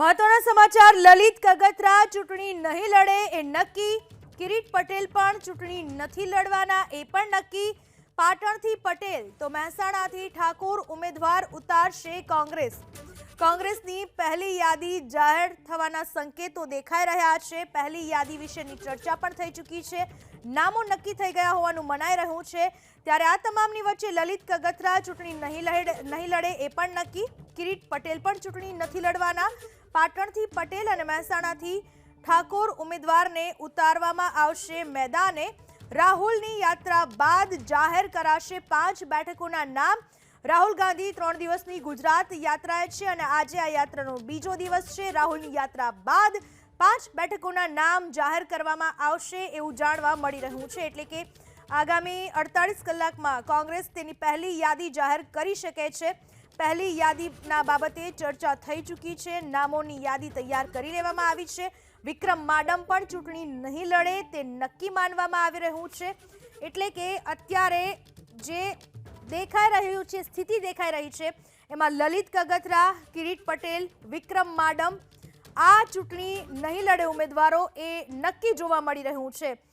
મહત્વના સમાચાર લલિત કગથરા ચૂંટણી નહીં લડે એ નક્કી। કિરીટ પટેલ પણ ચૂંટણી નથી લડવાના એ પણ નક્કી। પાટણથી પટેલ તો મહેસાણાથી ઠાકોર ઉમેદવાર ઉતારશે કોંગ્રેસ। કોંગ્રેસની પહેલી યાદી જાહેર થવાના સંકેતો દેખાઈ રહ્યા છે। પહેલી યાદી વિશેની ચર્ચા પણ થઈ ચૂકી છે। નામો નક્કી થઈ ગયા હોવાનું મનાઈ રહ્યું છે। ત્યારે આ તમામની વચ્ચે લલિત કગથરા ચૂંટણી નહીં લડે એ પણ નક્કી। કિરીટ પટેલ પણ ચૂંટણી નથી લડવાના। પાટણથી પટેલ અને મહેસાણાથી ઠાકોર ઉમેદવારને ઉતારવામાં આવશે મેદાને। રાહુલની યાત્રા બાદ જાહેર કરાશે 5 બેઠકોના નામ। રાહુલ ગાંધી 3 દિવસની ગુજરાત યાત્રાએ છે અને આજે આ યાત્રાનો બીજો દિવસ છે। રાહુલની યાત્રા બાદ 5 બેઠકોના નામ જાહેર કરવામાં આવશે એવું જાણવા મળી રહ્યું છે। એટલે કે આગામી 48 કલાકમાં કોંગ્રેસ તેની પહેલી યાદી જાહેર કરી શકે છે। પહેલી યાદીના બાબતે ચર્ચા થઈ ચૂકી છે। નામોની યાદી તૈયાર કરી લેવામાં આવી છે। વિક્રમ માડમ પણ ચૂંટણી નહીં લડે તે નક્કી માનવામાં આવી રહ્યું છે। એટલે કે અત્યારે જે દેખાઈ રહ્યું છે, સ્થિતિ દેખાઈ રહી છે, એમાં લલિત કગથરા, કિરીટ પટેલ, વિક્રમ માડમ આ ચૂંટણી નહીં લડે ઉમેદવારો એ નક્કી જોવા મળી રહ્યું છે।